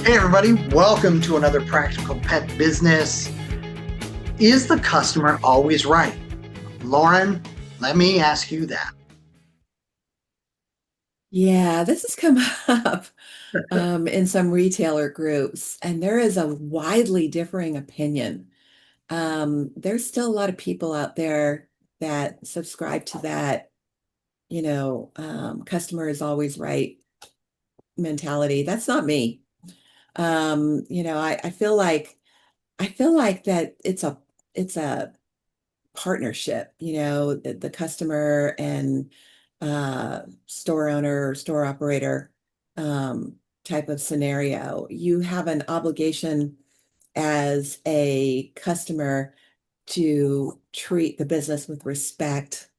Hey, everybody, welcome to another Practical Pet Business. Is the customer always right? Lorin, let me ask you that. Yeah, this has come up in some retailer groups, and there is a widely differing opinion. There's still a lot of people out there that subscribe to that, customer is always right mentality. That's not me. I feel like that it's a partnership, the customer and store owner or store operator type of scenario. You have an obligation as a customer to treat the business with respect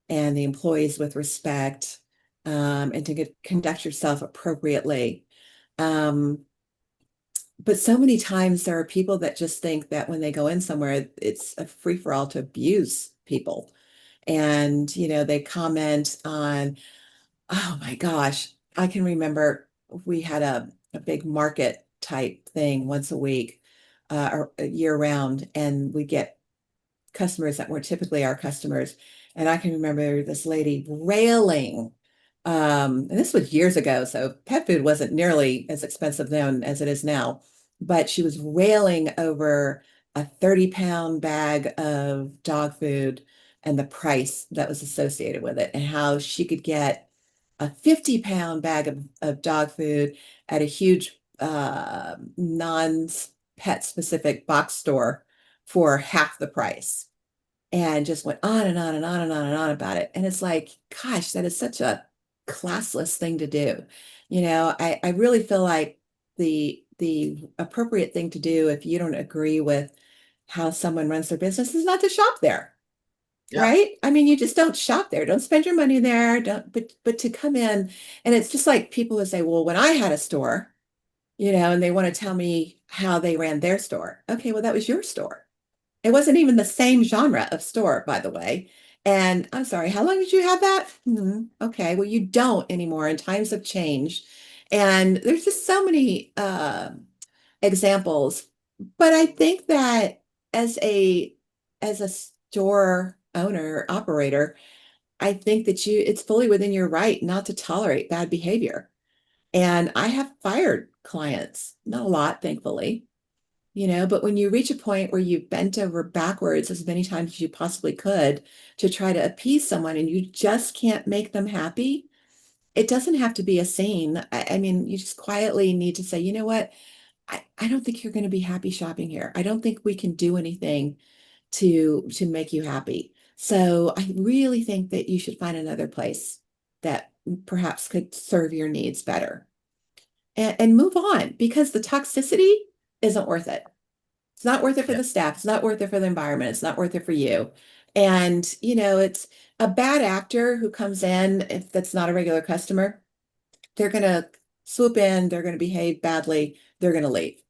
and the employees with respect, and to conduct yourself appropriately. Um, but so many times there are people that just think that when they go in somewhere, it's a free for all to abuse people. And, they comment on, oh my gosh, I can remember we had a big market type thing once a week, or year round, and we get customers that were typically our customers. And I can remember this lady railing. And this was years ago, so pet food wasn't nearly as expensive then as it is now. But she was railing over a 30-pound bag of dog food and the price that was associated with it, and how she could get a 50-pound bag of dog food at a huge non-pet specific box store for half the price, and just went on and on and on and on and on about it. And it's like, gosh, that is such a classless thing to do. I really feel like the appropriate thing to do if you don't agree with how someone runs their business is not to shop there. Yeah. Right? I mean, you just don't shop there. Don't spend your money there. Don't, but to come in, and it's just like people would say, well, when I had a store, and they want to tell me how they ran their store. Okay, well, that was your store. It wasn't even the same genre of store, by the way. And I'm sorry, how long did you have that? Okay, well, you don't anymore, and times have changed. And there's just so many examples. But I think that as a as a store owner, operator, I think that it's fully within your right not to tolerate bad behavior. And I have fired clients, not a lot, thankfully, but when you reach a point where you've bent over backwards as many times as you possibly could to try to appease someone and you just can't make them happy, it doesn't have to be a scene. I mean, you just quietly need to say, you know what? I don't think you're going to be happy shopping here. I don't think we can do anything to make you happy. So I really think that you should find another place that perhaps could serve your needs better, and move on, because the toxicity isn't worth it. It's not worth it for Yeah. the staff. It's not worth it for the environment. It's not worth it for you. And, it's a bad actor who comes in, if that's not a regular customer, they're going to swoop in, they're going to behave badly, they're going to leave.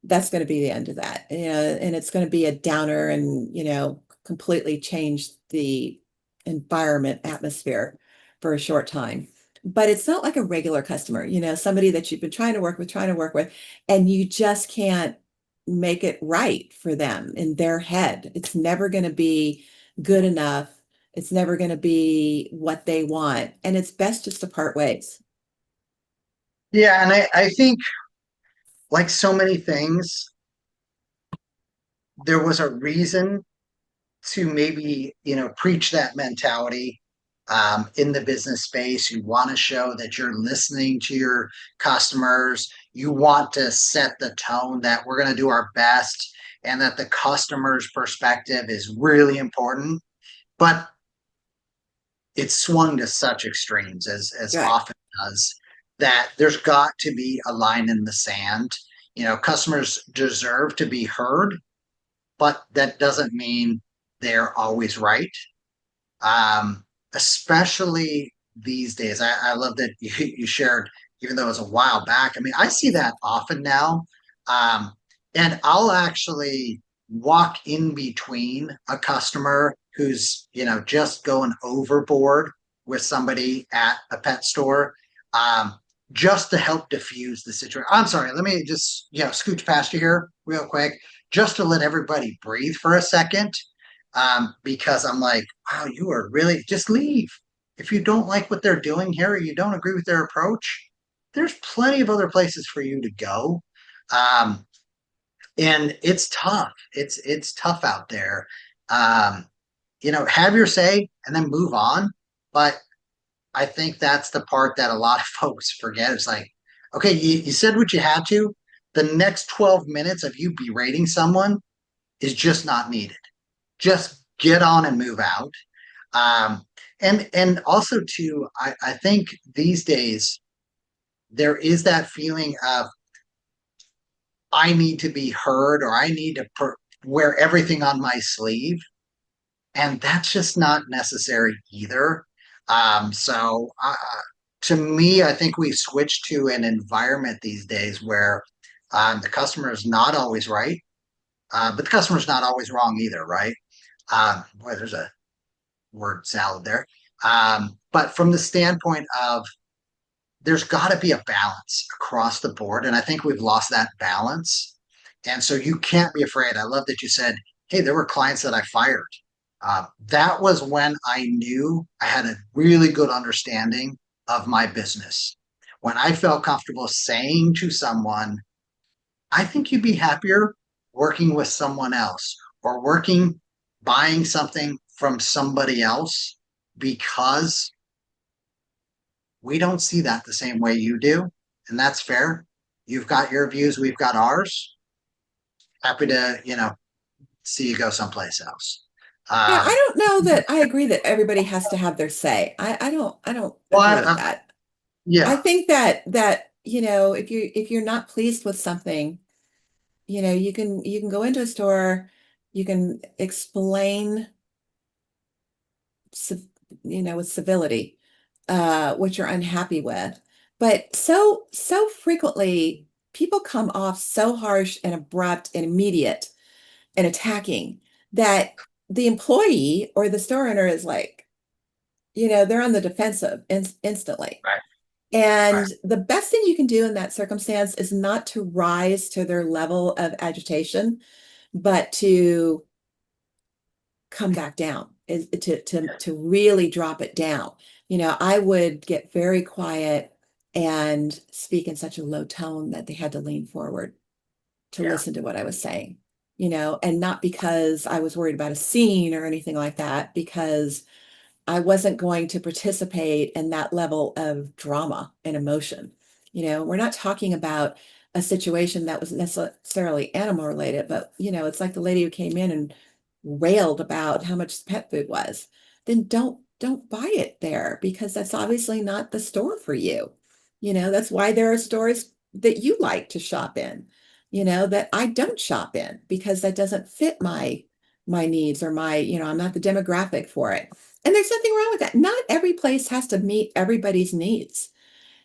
That's going to be the end of that. And it's going to be a downer, and, completely change the environment atmosphere for a short time. But it's not like a regular customer, somebody that you've been trying to work with, and you just can't make it right for them in their head. It's never going to be good enough. It's never going to be what they want. And it's best just to part ways. Yeah. And I think, like so many things, there was a reason to maybe, preach that mentality in the business space. You want to show that you're listening to your customers. You want to set the tone that we're going to do our best and that the customer's perspective is really important. But it's swung to such extremes as Right. often does, that there's got to be a line in the sand. Customers deserve to be heard, but that doesn't mean they're always right. Especially these days. I love that you shared, even though it was a while back. I mean, I see that often now. Um, and I'll actually walk in between a customer who's, just going overboard with somebody at a pet store. Um, just to help diffuse the situation. I'm sorry, let me just, scooch past you here real quick, just to let everybody breathe for a second. Because I'm like, wow, you are really just leave. If you don't like what they're doing here, or you don't agree with their approach, there's plenty of other places for you to go. Um, and it's tough. It's tough out there. Um, have your say and then move on. But I think that's the part that a lot of folks forget. It's like, okay, you said what you had to. The next 12 minutes of you berating someone is just not needed. Just get on and move out. Um, and also too, I think these days there is that feeling of I need to be heard, or I need to wear everything on my sleeve, and that's just not necessary either. So to me, I think we've switched to an environment these days where the customer is not always right, but the customer is not always wrong either, right? Boy, there's a word salad there. But from the standpoint of there's got to be a balance across the board. And I think we've lost that balance. And so you can't be afraid. I love that you said, hey, there were clients that I fired. That was when I knew I had a really good understanding of my business. When I felt comfortable saying to someone, I think you'd be happier working with someone else or buying something from somebody else because we don't see that the same way you do, and that's fair. You've got your views, we've got ours. Happy to, see you go someplace else. Yeah, Um, I don't know that I agree that everybody has to have their say. I don't well, agree with that. I yeah, think that, if you're not pleased with something, you can go into a store, you can explain civ- with civility, what you're unhappy with. But so frequently people come off so harsh and abrupt and immediate and attacking that the employee or the store owner is like, they're on the defensive instantly. right, right, And the best thing you can do in that circumstance is not to rise to their level of agitation, but to come back down, is to really drop it down. I would get very quiet and speak in such a low tone that they had to lean forward to yeah, listen to what I was saying, and not because I was worried about a scene or anything like that, because I wasn't going to participate in that level of drama and emotion. We're not talking about a situation that was necessarily animal related, but it's like the lady who came in and railed about how much pet food was. Then don't buy it there, because that's obviously not the store for you. That's why there are stores that you like to shop in, that I don't shop in, because that doesn't fit my needs, or I'm not the demographic for it. And there's nothing wrong with that. Not every place has to meet everybody's needs.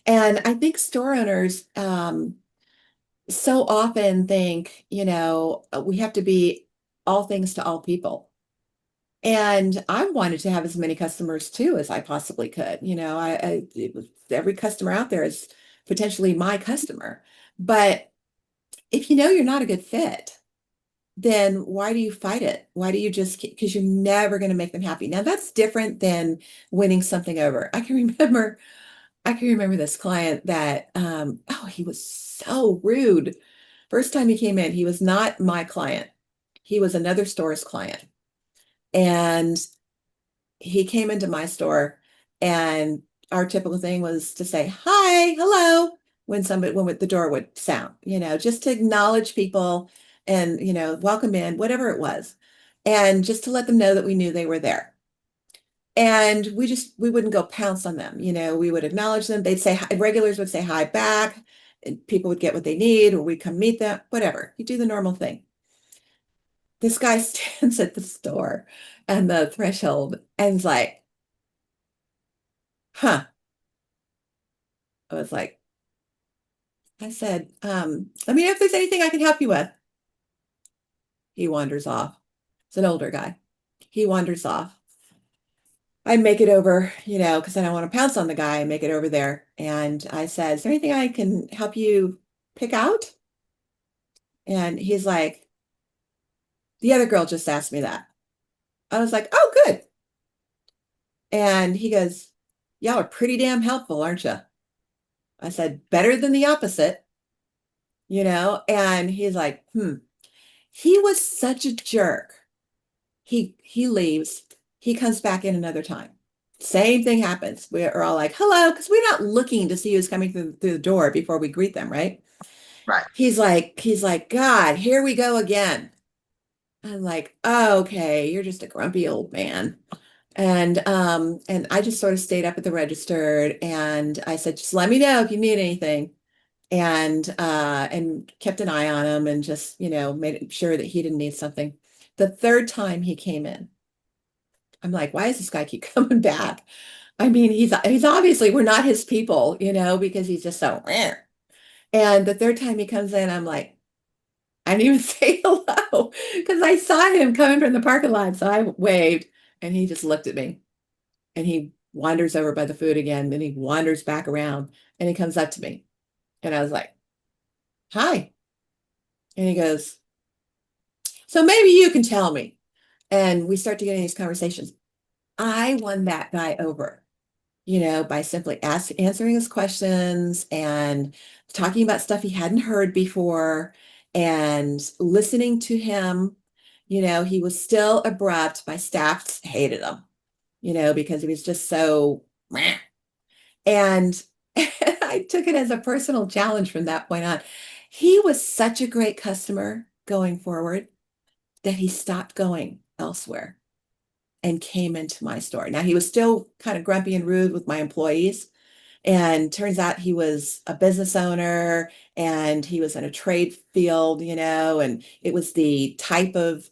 And I think store owners so often think, we have to be all things to all people. And I wanted to have as many customers too as I possibly could. Every customer out there is potentially my customer. But if you're not a good fit, then why do you fight it? Why do you just, because you're never going to make them happy. Now that's different than winning something over. I can remember this client that, oh, he was so rude. First time he came in, he was not my client. He was another store's client. And he came into my store, and our typical thing was to say, hi, hello, when the door would sound, just to acknowledge people and, welcome in, whatever it was. And just to let them know that we knew they were there. And we wouldn't go pounce on them. We would acknowledge them. They'd say hi, regulars would say hi back, and people would get what they need, or we'd come meet them, whatever. You do the normal thing. This guy stands at the store and the threshold and is like, huh. I was like, I said, let me know if there's anything I can help you with. He wanders off. It's an older guy. He wanders off. I make it over, because I don't want to pounce on the guy. I make it over there. And I said, is there anything I can help you pick out? And he's like, the other girl just asked me that. I was like, oh, good. And he goes, y'all are pretty damn helpful, aren't you? I said, better than the opposite. And he's like, hmm. He was such a jerk. He leaves. He comes back in another time. Same thing happens. We're all like, hello, because we're not looking to see who's coming through the door before we greet them, right? Right. He's like, God, here we go again. I'm like, oh, okay, you're just a grumpy old man. And I just sort of stayed up at the register and I said, just let me know if you need anything. And kept an eye on him and just, made sure that he didn't need something. The third time he came in, I'm like, why does this guy keep coming back? I mean, he's obviously we're not his people, because he's just so rare. And the third time he comes in, I'm like, I didn't even say hello because I saw him coming from the parking lot. So I waved and he just looked at me and he wanders over by the food again. And he wanders back around and he comes up to me. And I was like, hi. And he goes, so maybe you can tell me. And we start to get in these conversations. I won that guy over, by simply answering his questions and talking about stuff he hadn't heard before and listening to him. He was still abrupt. My staff hated him, because he was just so meh. And I took it as a personal challenge from that point on. He was such a great customer going forward that he stopped going elsewhere and came into my store. Now he was still kind of grumpy and rude with my employees, and turns out he was a business owner and he was in a trade field, and it was the type of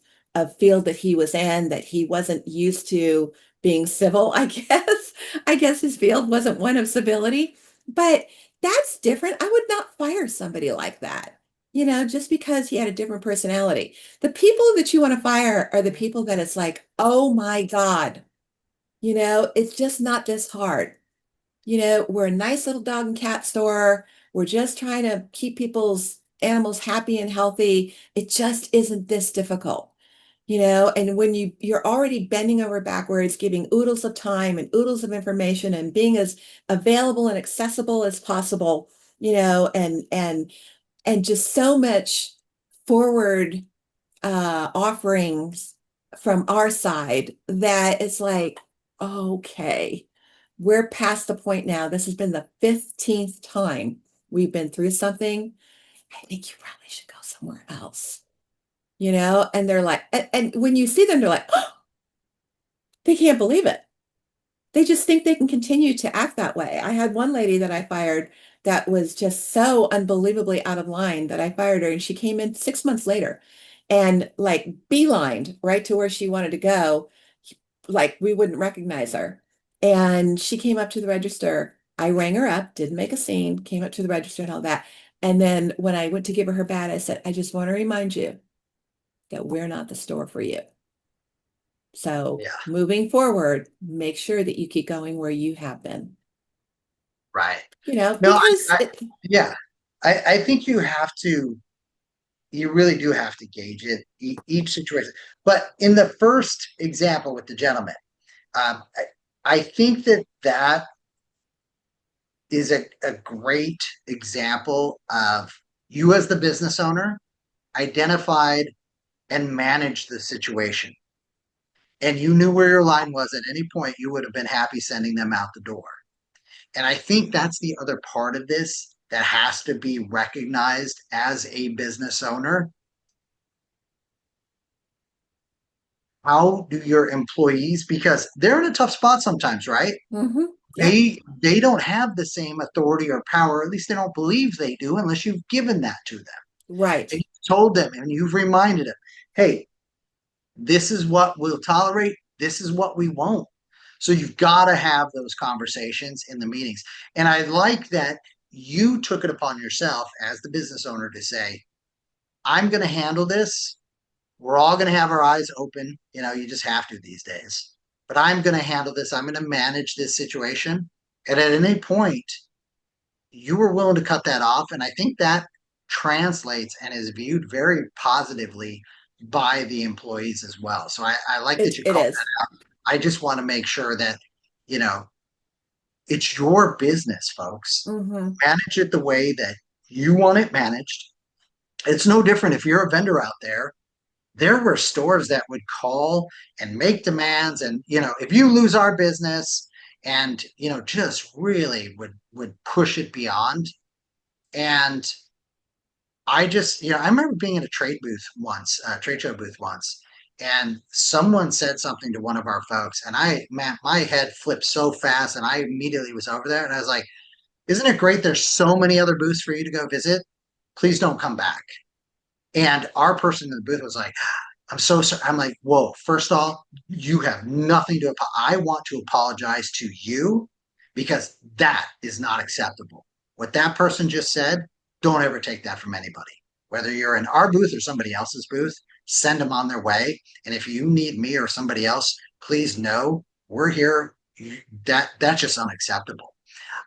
field that he was in that he wasn't used to being civil, I guess. I guess his field wasn't one of civility, but that's different. I would not fire somebody like that. Just because he had a different personality. The people that you want to fire are the people that it's like, oh my God, it's just not this hard. We're a nice little dog and cat store. We're just trying to keep people's animals happy and healthy. It just isn't this difficult. And when you're already bending over backwards, giving oodles of time and oodles of information and being as available and accessible as possible, and just so much forward offerings from our side that it's like, okay, we're past the point now. This has been the 15th time we've been through something. I think you probably should go somewhere else, And they're like, and when you see them, they're like, oh, they can't believe it. They just think they can continue to act that way. I had one lady that I fired that was just so unbelievably out of line that I fired her, and she came in 6 months later and like beelined right to where she wanted to go, like we wouldn't recognize her. And she came up to the register. I rang her up, didn't make a scene, came up to the register and all that. And then when I went to give her her bag, I said, I just want to remind you that we're not the store for you. So Yeah. moving forward, make sure that you keep going where you have been, Right. No, because yeah, I think you really do have to gauge it, each situation. But in the first example with the gentleman, I think that is a great example of you as the business owner identified and managed the situation. And you knew where your line was at any point, you would have been happy sending them out the door. And I think that's the other part of this that has to be recognized as a business owner. How do your employees, because they're in a tough spot sometimes, right? yep, They don't have the same authority or power, or at least they don't believe they do, unless you've given that to them. right. And you've told them and you've reminded them, hey, this is what we'll tolerate, this is what we won't. So you've got to have those conversations in the meetings. And I like that you took it upon yourself as the business owner to say, I'm going to handle this. We're all going to have our eyes open. You just have to these days. but I'm going to handle this. I'm going to manage this situation. And at any point, you were willing to cut that off. And I think that translates and is viewed very positively by the employees as well. So I like that you It call is. that out. I just want to make sure that, you know, it's your business, folks. Mm-hmm. Manage it the way that you want it managed. It's no different if you're a vendor out there. There were stores that would call and make demands, and if you lose our business, and just really would push it beyond. And I remember being in a trade booth once, a trade show booth once, and someone said something to one of our folks, and man, my head flipped so fast, and I immediately was over there, and I was like, "Isn't it great? There's so many other booths for you to go visit. Please don't come back." And our person in the booth was like, "I'm so sorry." I'm like, "Whoa, first off, you have nothing to, I want to apologize to you because that is not acceptable. What that person just said, don't ever take that from anybody. Whether you're in our booth or somebody else's booth, send them on their way. And if you need me or somebody else, please know we're here. That's just unacceptable."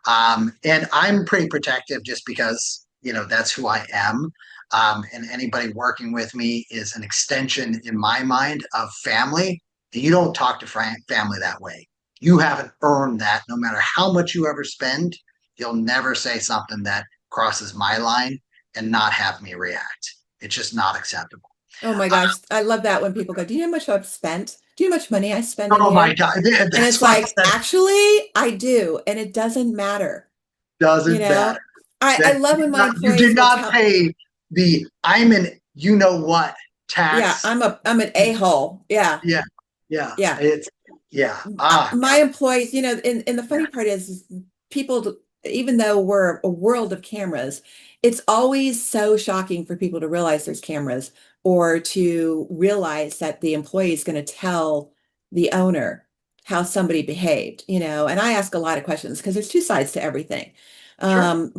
And I'm pretty protective just because, that's who I am. And anybody working with me is an extension in my mind of family. You don't talk to family that way. You haven't earned that. No matter how much you ever spend, you'll never say something that crosses my line and not have me react. It's just not acceptable. Oh my Uh, gosh. I love that when people go, do you know how much I've spent? Do you know how much money I spend in oh my here? God. And That's it's why I like, said it actually, I do. And it doesn't matter. You doesn't matter. know, I That love when my you did employees will not tell, pay the I'm an what yeah, tax. I'm an a-hole. Yeah. Yeah, yeah. Yeah. It's yeah. Ah, My employees, and the funny yeah, part is people, even though we're a world of cameras, it's always so shocking for people to realize there's cameras or to realize that the employee is going to tell the owner how somebody behaved, and I ask a lot of questions because there's two sides to everything. sure.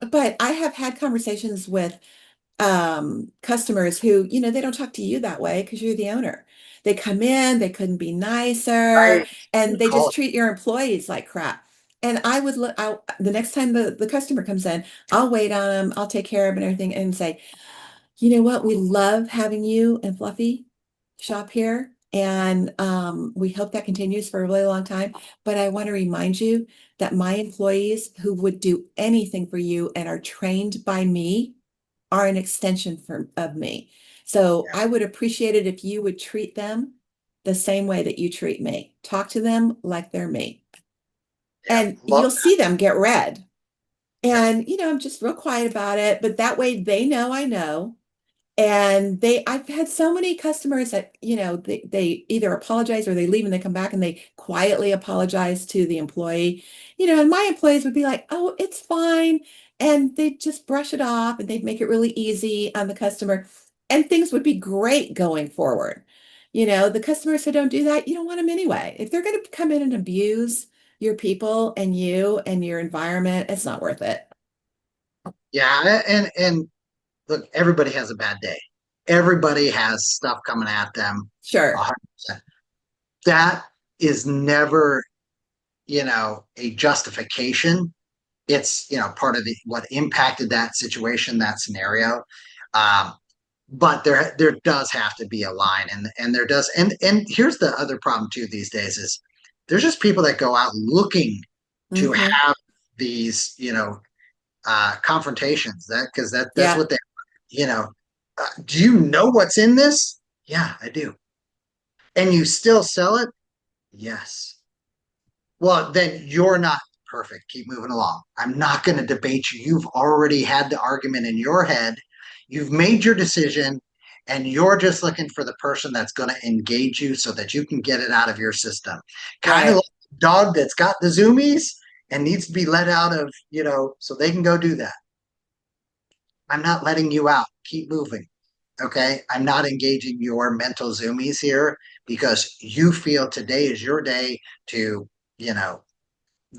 But I have had conversations with customers who, they don't talk to you that way because you're the owner. They come in, they couldn't be nicer, Right. and they Call just it. treat your employees like crap. And I would look out the next time the customer comes in, I'll wait on them, I'll take care of them and everything, and say, you know what, we love having you and Fluffy shop here. And we hope that continues for a really long time. But I want to remind you that my employees who would do anything for you and are trained by me are an extension of me. So Yeah, I would appreciate it if you would treat them the same way that you treat me. Talk to them like they're me. yeah. And Love you'll see them get red. that. And, I'm just real quiet about it, but that way they know I know. And I've had so many customers that, they either apologize or they leave and they come back and they quietly apologize to the employee, and my employees would be like, oh, it's fine. And they'd just brush it off and they'd make it really easy on the customer. And things would be great going forward. The customers who don't do that, you don't want them anyway. If they're going to come in and abuse your people and you and your environment, it's not worth it. Yeah, and look, everybody has a bad day. Everybody has stuff coming at them. Sure. 100%. That is never, a justification. It's part of the what impacted that situation, that scenario. Um, but there does have to be a line, and there does, and here's the other problem too these days is there's just people that go out looking to Hmm. have these confrontations, because that's Yeah. what they you know do you know what's in this? Yeah, I do. And you still sell it? Yes. Well, then you're not perfect. Keep moving along. I'm not going to debate you. You've already had the argument in your head. You've made your decision, and you're just looking for the person that's going to engage you so that you can get it out of your system. Kind of like Right. a dog that's got the zoomies and needs to be let out of, so they can go do that. I'm not letting you out. Keep moving. Okay. I'm not engaging your mental zoomies here because you feel today is your day to, you know,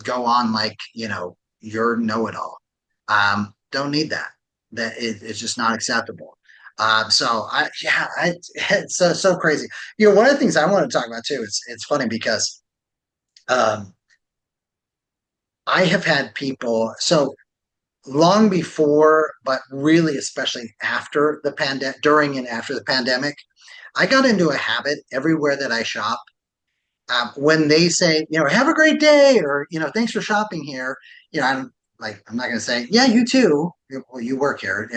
go on like you're know-it-all. Don't need that. It's just not acceptable. It's so crazy. One of the things I want to talk about too, it's funny because um, I have had people, so long before, but really especially after the pandemic, during and after the pandemic, I got into a habit everywhere that I shop. When they say, have a great day, or thanks for shopping here, I'm not going to say, yeah, you too. Well, you work here.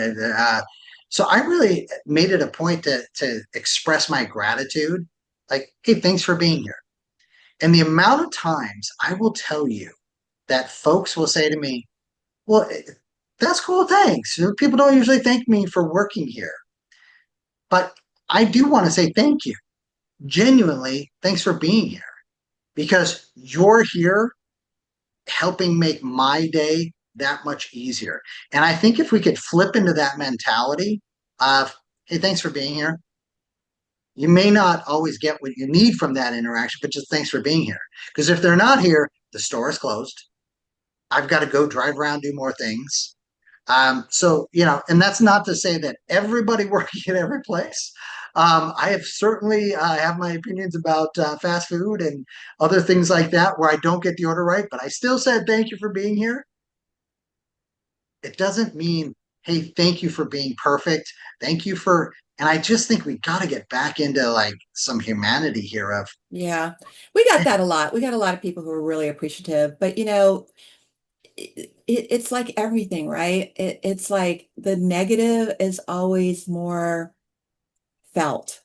So I really made it a point to express my gratitude, like, hey, thanks for being here. And the amount of times I will tell you that folks will say to me, well, that's cool, thanks. People don't usually thank me for working here, but I do want to say thank you. Genuinely, thanks for being here because you're here helping make my day that much easier. And I think if we could flip into that mentality of, hey, thanks for being here. You may not always get what you need from that interaction, but just thanks for being here. Because if they're not here, the store is closed. I've got to go drive around, do more things. And that's not to say that everybody working at every place. I have certainly have my opinions about fast food and other things like that where I don't get the order right, but I still said thank you for being here. It doesn't mean, hey, thank you for being perfect. Thank you for, and I just think we got to get back into like some humanity here of, Yeah, we got that a lot. We got a lot of people who are really appreciative, but it's like everything, right? It's like the negative is always more felt.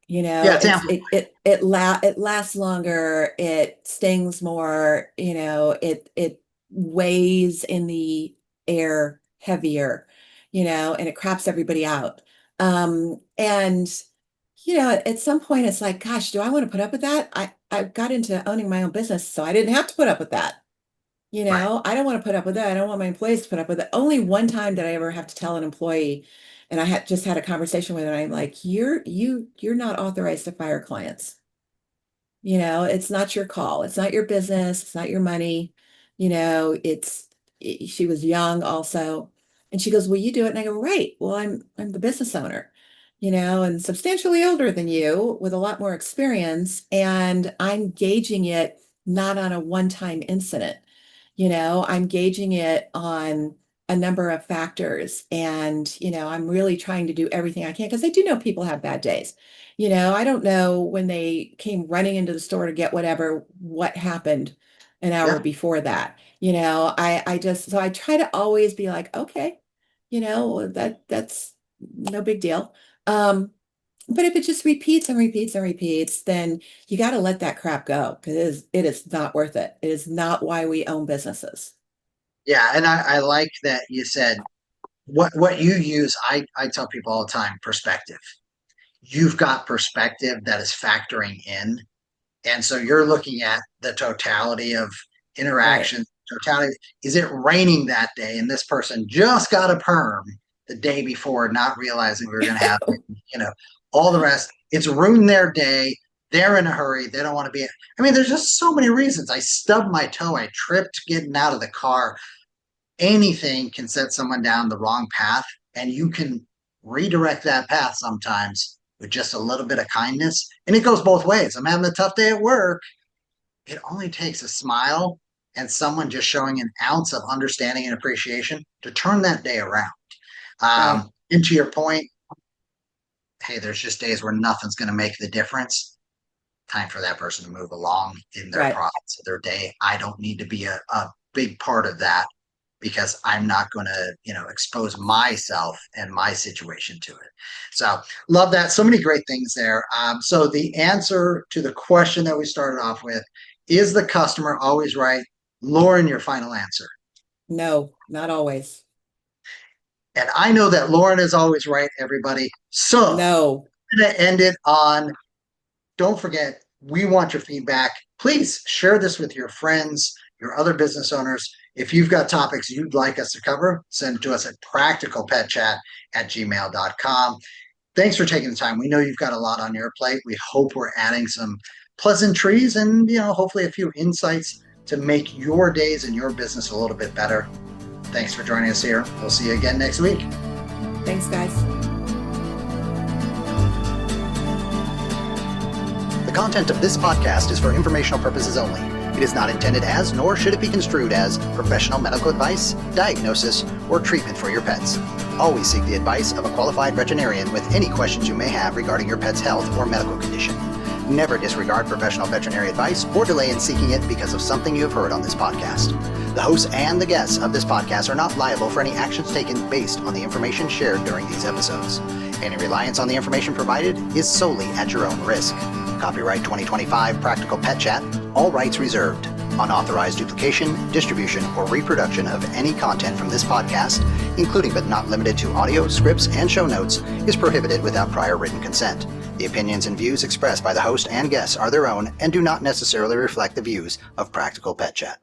yeah, it's It's amplified. it lasts longer, it stings more, it weighs in the air heavier, and it craps everybody out. And at some point it's like, gosh, do I want to put up with that? I got into owning my own business, so I didn't have to put up with that. Right. I don't want to put up with that. I don't want my employees to put up with it. Only one time did I ever have to tell an employee, and I had just had a conversation with her, and I'm like, you're not authorized to fire clients. It's not your call. It's not your business. It's not your money. She was young also. And she goes, "Will you do it?" And I go, "Right. Well, I'm the business owner, and substantially older than you with a lot more experience. And I'm gauging it not on a one-time incident. I'm gauging it on a number of factors. And, I'm really trying to do everything I can because I do know people have bad days. I don't know when they came running into the store to get whatever, what happened an hour Yeah. before that. So I try to always be like, okay, that's no big deal. But if it just repeats and repeats and repeats, then you got to let that crap go because it is not worth it. It is not why we own businesses. Yeah. And I like that you said what you use. I tell people all the time perspective. You've got perspective that is factoring in. And so you're looking at the totality of Right. interaction, totality. Is it raining that day? And this person just got a perm the day before, not realizing we were going to have, you know, all the rest. It's ruined their day. They're in a hurry. They don't want to be. I mean, there's just so many reasons. I stubbed my toe. I tripped getting out of the car. Anything can set someone down the wrong path, and you can redirect that path sometimes with just a little bit of kindness. And it goes both ways. I'm having a tough day at work. It only takes a smile and someone just showing an ounce of understanding and appreciation to turn that day around. Right. And to your point, hey, there's just days where nothing's going to make the difference. Time for that person to move along in their Right. process of their day. I don't need to be a big part of that because I'm not going to, expose myself and my situation to it. So love that. So many great things there. So the answer to the question that we started off with is the customer always right? Lorin, your final answer. No, not always. And I know that Lorin is always right, everybody. So No. I'm going to end it on don't forget, we want your feedback. Please share this with your friends, your other business owners. If you've got topics you'd like us to cover, send it to us at practicalpetchat@gmail.com. Thanks for taking the time. We know you've got a lot on your plate. We hope we're adding some pleasantries and, hopefully a few insights to make your days and your business a little bit better. Thanks for joining us here. We'll see you again next week. Thanks, guys. The content of this podcast is for informational purposes only. It is not intended as, nor should it be construed as, professional medical advice, diagnosis, or treatment for your pets. Always seek the advice of a qualified veterinarian with any questions you may have regarding your pet's health or medical condition. Never disregard professional veterinary advice or delay in seeking it because of something you have heard on this podcast. The hosts and the guests of this podcast are not liable for any actions taken based on the information shared during these episodes. Any reliance on the information provided is solely at your own risk. Copyright 2025 Practical Pet Chat, all rights reserved. Unauthorized duplication, distribution, or reproduction of any content from this podcast, including but not limited to audio, scripts, and show notes, is prohibited without prior written consent. The opinions and views expressed by the host and guests are their own and do not necessarily reflect the views of Practical Pet Chat.